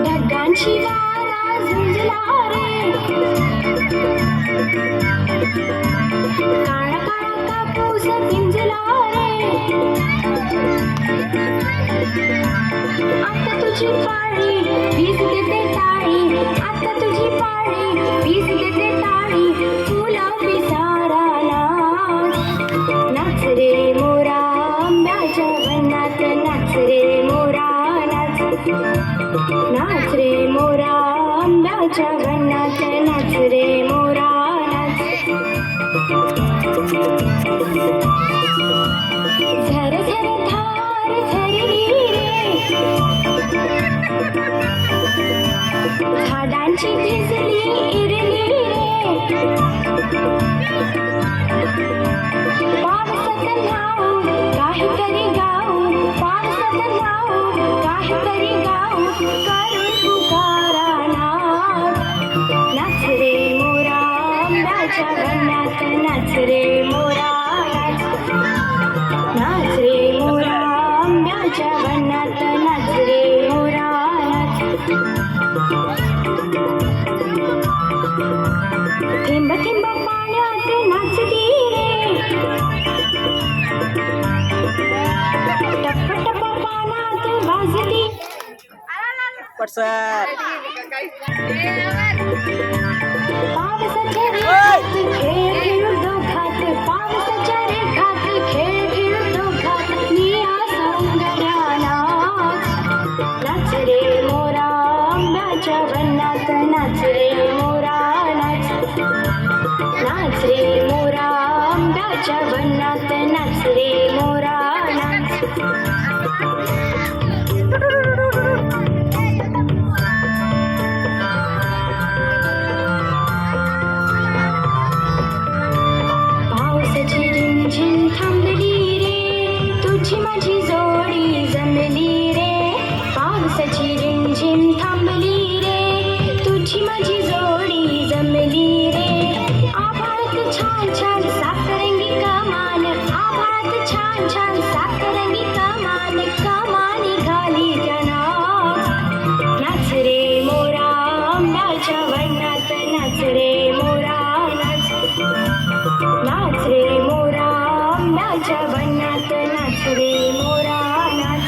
ढगांची वारा झुंजला रे, काळा काळा कापूस भिंजला रे. आता तुझी पाळी वीज देते टाळी, आता तुझी पाळी वीज देते टाळी. फुला पिसारा नाच, नाच रे मोरा आंब्याच्या वनात, नाच रे मोरा नाच. नाच रे मोरा आंब्याच्या वनात, नाच रे मोरा नाच. झर झर धार झरली रे, झाडांची भिजली इरली रे. पावसात नाव काहीतरी गाऊ, पावसात नाव काहीतरी गाऊ. करून पुकारा नाच, नाच रे मोरा आंब्याच्या वनात, नाच रे मोरा नाच. नाच रे मोरा आंब्याच्या वनात, नाच रे मोरा नाच. थेंब थेंब पाण्यात नाचती रे, टप्प टप्प पाण्यात वाजती. पटसर पावसाच्या रेखात खेळ खेळू दोघात, पावसाच्या रेखात खेळ खेळू दोघात. निया सौंदर्या नाच, नाच रे मोरा आंब्याच्या वनात, नाच रे मोरा नाच. नाच रे मोरा आंब्याच्या वनात, नाच रे मोरा नाच. पावसाची रिमझिम थांबली रे, तुझी माझी जोडी जमली रे. पावसाची रिमझिम थांबली रे, तुझी माझी जोडी जमली रे. आभाळात छान छान सातरंगी कमान, आभाळात छान छान सातरंगी कमान. कमानी घाली त्या नाच, नाच रे मोरा आंब्याच्या वनात, नाच रे मोरा नाच. नाच रे मोरा आंब्याच्या वनात, नाच रे मोरा नाच.